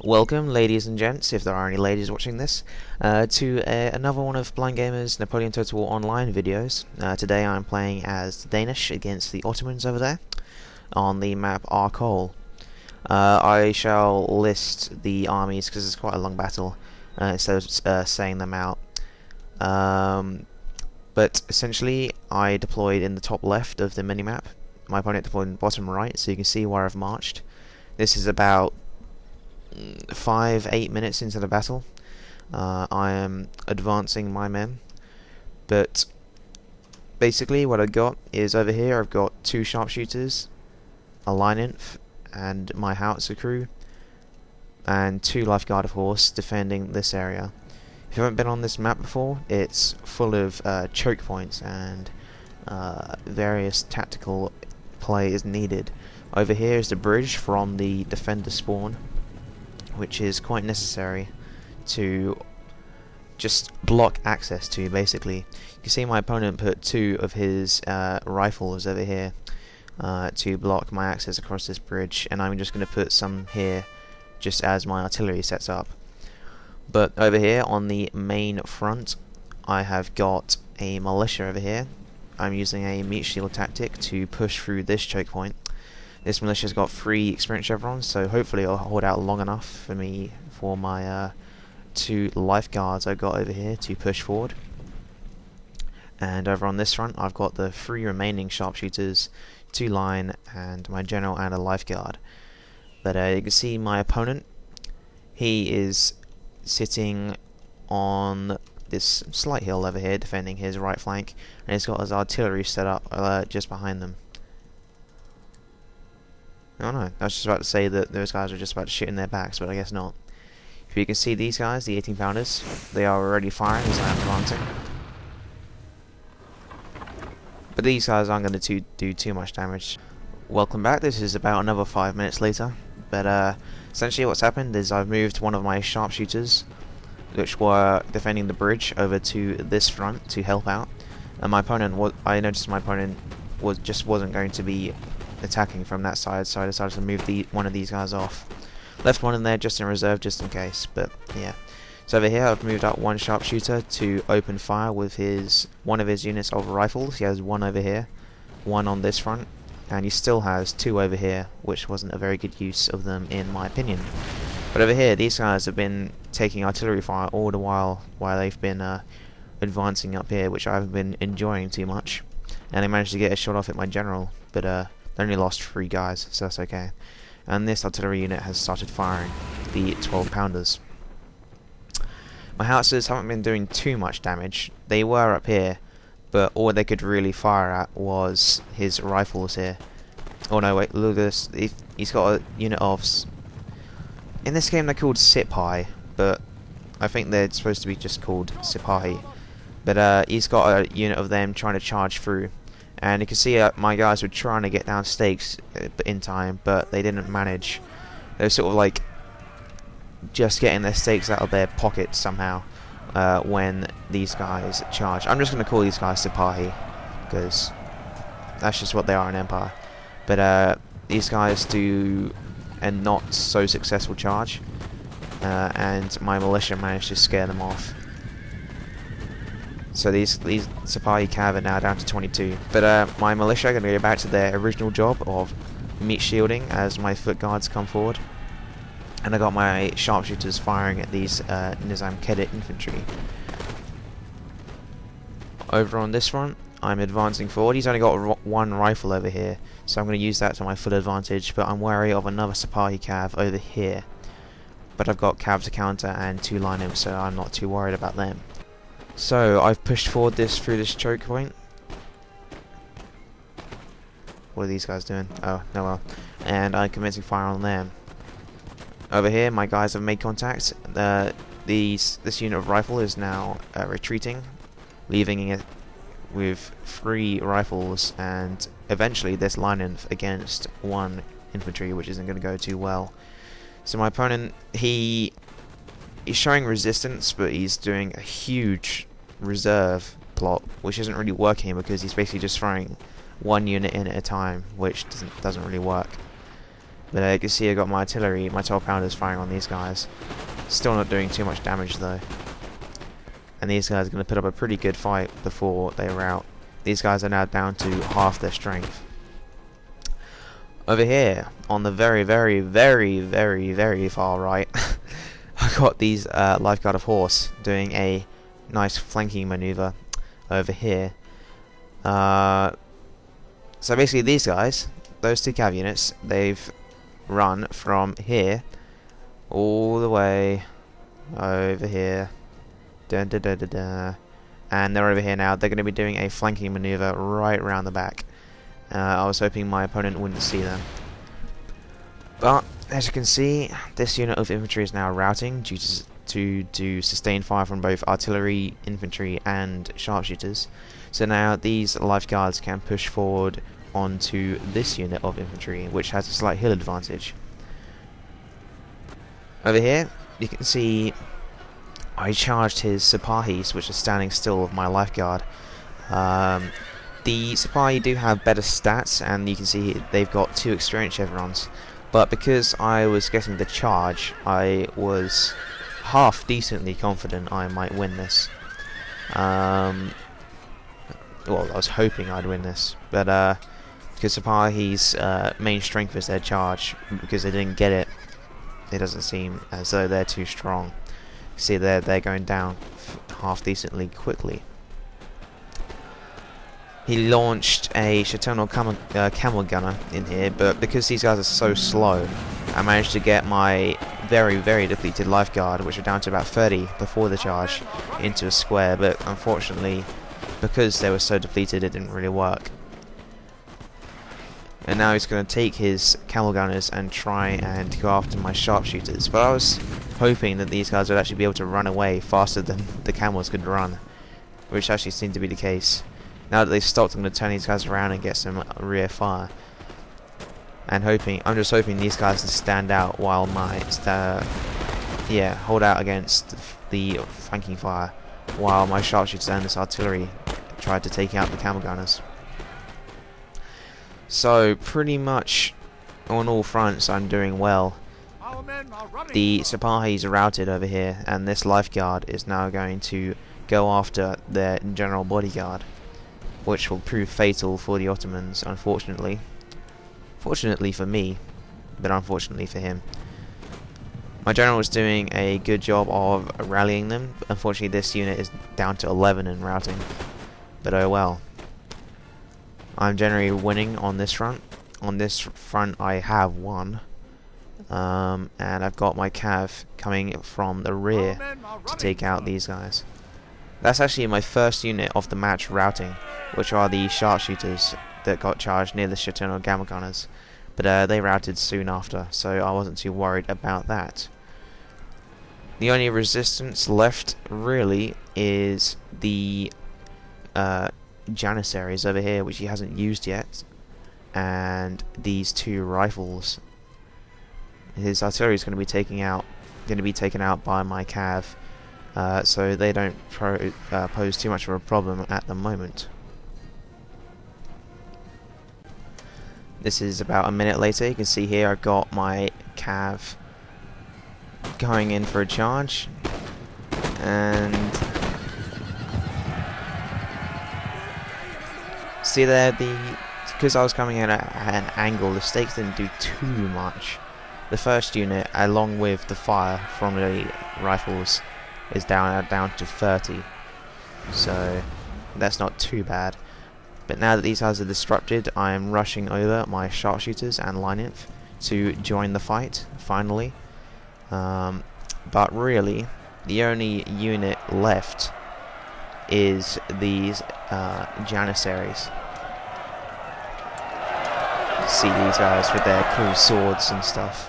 Welcome, ladies and gents, if there are any ladies watching this, to another one of Blind Gamer's Napoleon Total War Online videos. Today I'm playing as the Danish against the Ottomans over there, on the map Arcole. I shall list the armies because it's quite a long battle, instead of saying them out. But essentially, I deployed in the top left of the minimap. My opponent deployed in the bottom right, so you can see where I've marched. This is about 5-8 minutes into the battle. I am advancing my men, but basically what I've got is over here I've got 2 sharpshooters, a line-inf, and my howitzer crew, and 2 lifeguard of horse defending this area. If you haven't been on this map before, it's full of choke points and various tactical play is needed. Over here is the bridge from the defender spawn, which is quite necessary to just block access to, basically. You can see my opponent put 2 of his rifles over here to block my access across this bridge, and I'm just going to put some here just as my artillery sets up. But over here on the main front I have got a militia over here. I'm using a meat shield tactic to push through this choke point. This militia's got 3 experience chevrons, so hopefully it'll hold out long enough for me, for my 2 lifeguards I've got over here to push forward. And over on this front I've got the 3 remaining sharpshooters, 2 line, and my general and a lifeguard. But you can see my opponent, he is sitting on this slight hill over here defending his right flank, and he's got his artillery set up just behind them. Oh no, I was just about to say that those guys are just about to shoot in their backs, but I guess not. If you can see these guys, the 18 pounders, they are already firing as I am advancing. But these guys aren't going to do too much damage. Welcome back, this is about another 5 minutes later. But essentially what's happened is I've moved one of my sharpshooters, which were defending the bridge, over to this front to help out. And my opponent, I noticed my opponent wasn't going to be attacking from that side, so I decided to move one of these guys off. Left one in there just in reserve, just in case, but yeah. So over here I've moved up one sharpshooter to open fire with one of his units of rifles. He has 1 over here, 1 on this front, and he still has 2 over here, which wasn't a very good use of them in my opinion. But over here these guys have been taking artillery fire all the while they've been advancing up here, which I haven't been enjoying too much. And they managed to get a shot off at my general, but they only lost 3 guys, so that's okay. And this artillery unit has started firing the 12 pounders. My howitzers haven't been doing too much damage. They were up here, but all they could really fire at was his rifles here. Oh no, wait, look at this. He's got a unit of... In this game they're called Sipahi, but I think they're supposed to be just called Sipahi. But he's got a unit of them trying to charge through. And you can see my guys were trying to get down stakes in time, but they didn't manage. They were sort of like just getting their stakes out of their pockets somehow when these guys charge. I'm just going to call these guys Sipahi because that's just what they are in Empire. But these guys do a not so successful charge, and my militia managed to scare them off. So these Sipahi Cav are now down to 22. But my militia are going to go back to their original job of meat shielding as my foot guards come forward. And I got my sharpshooters firing at these Nizam Kedir infantry. Over on this front, I'm advancing forward. He's only got 1 rifle over here, so I'm going to use that to my full advantage. But I'm wary of another Sipahi Cav over here. But I've got Cav to counter and 2 line-ups, so I'm not too worried about them. So I've pushed forward through this choke point. What are these guys doing? Oh, no well. And I'm commencing fire on them. Over here my guys have made contact. This unit of rifle is now retreating, leaving it with 3 rifles and eventually this line-inf against 1 infantry, which isn't going to go too well. So my opponent, he's showing resistance, but he's doing a huge reserve plot, which isn't really working because he's basically just throwing 1 unit in at a time, which doesn't really work. But you can see I got my artillery, my 12 pounders firing on these guys. Still not doing too much damage though. And these guys are going to put up a pretty good fight before they rout. These guys are now down to half their strength. Over here, on the very, very, very, very, very far right, I got these Lifeguard of Horse doing a nice flanking maneuver over here. So basically these guys, those two cav units, they've run from here all the way over here. Dun, dun, dun, dun, dun. And they're over here now. They're going to be doing a flanking maneuver right around the back. I was hoping my opponent wouldn't see them. But, as you can see, this unit of infantry is now routing due to sustained fire from both artillery, infantry and sharpshooters. So now these lifeguards can push forward onto this unit of infantry, which has a slight hill advantage. Over here, you can see I charged his Sipahis, which are standing still with my lifeguard. The Sipahi do have better stats, and you can see they've got 2 experience chevrons. But because I was getting the charge, I was half decently confident I might win this. Well, I was hoping I'd win this, but because Sipahi's main strength is their charge, because they didn't get it, it doesn't seem as though they're too strong. See, they're going down half decently quickly. He launched a Chaternal camel gunner in here, but because these guys are so slow, I managed to get my very, very depleted lifeguard, which are down to about 30 before the charge, into a square, but unfortunately, because they were so depleted, it didn't really work. And now he's going to take his camel gunners and try and go after my sharpshooters. But I was hoping that these guys would actually be able to run away faster than the camels could run, which actually seemed to be the case. Now that they've stopped, I'm going to turn these guys around and get some rear fire. And I'm just hoping these guys can stand out while hold out against the flanking fire, while my sharpshooters and this artillery tried to take out the camel gunners. So pretty much on all fronts I'm doing well. The Sipahis are routed over here, and this lifeguard is now going to go after their general bodyguard, which will prove fatal for the Ottomans, unfortunately. Fortunately for me, but unfortunately for him. My general was doing a good job of rallying them. Unfortunately this unit is down to 11 in routing, but oh well. I'm generally winning on this front. On this front I have won. And I've got my cav coming from the rear to take out these guys. That's actually my first unit of the match routing, which are the sharpshooters that got charged near the Chaternal camel gunners. But they routed soon after, so I wasn't too worried about that. The only resistance left really is the Janissaries over here, which he hasn't used yet, and these 2 rifles. His artillery is going to be taken out by my cav, so they don't pose too much of a problem at the moment. This is about a minute later. You can see here I've got my cav going in for a charge, and see there, because I was coming in at an angle, the stakes didn't do too much. The first unit, along with the fire from the rifles, is down to 30, so that's not too bad. But now that these guys are disrupted, I am rushing over my sharpshooters and line-inf to join the fight, finally. But really, the only unit left is these Janissaries. See these guys with their cool swords and stuff.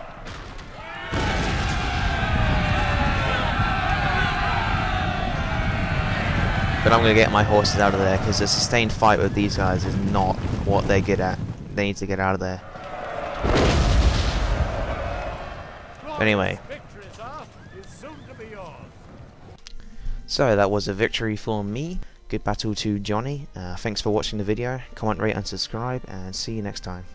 But I'm going to get my horses out of there, because a sustained fight with these guys is not what they're good at. They need to get out of there. But anyway. So that was a victory for me. Good battle to Johnny. Thanks for watching the video. Comment, rate and subscribe, and see you next time.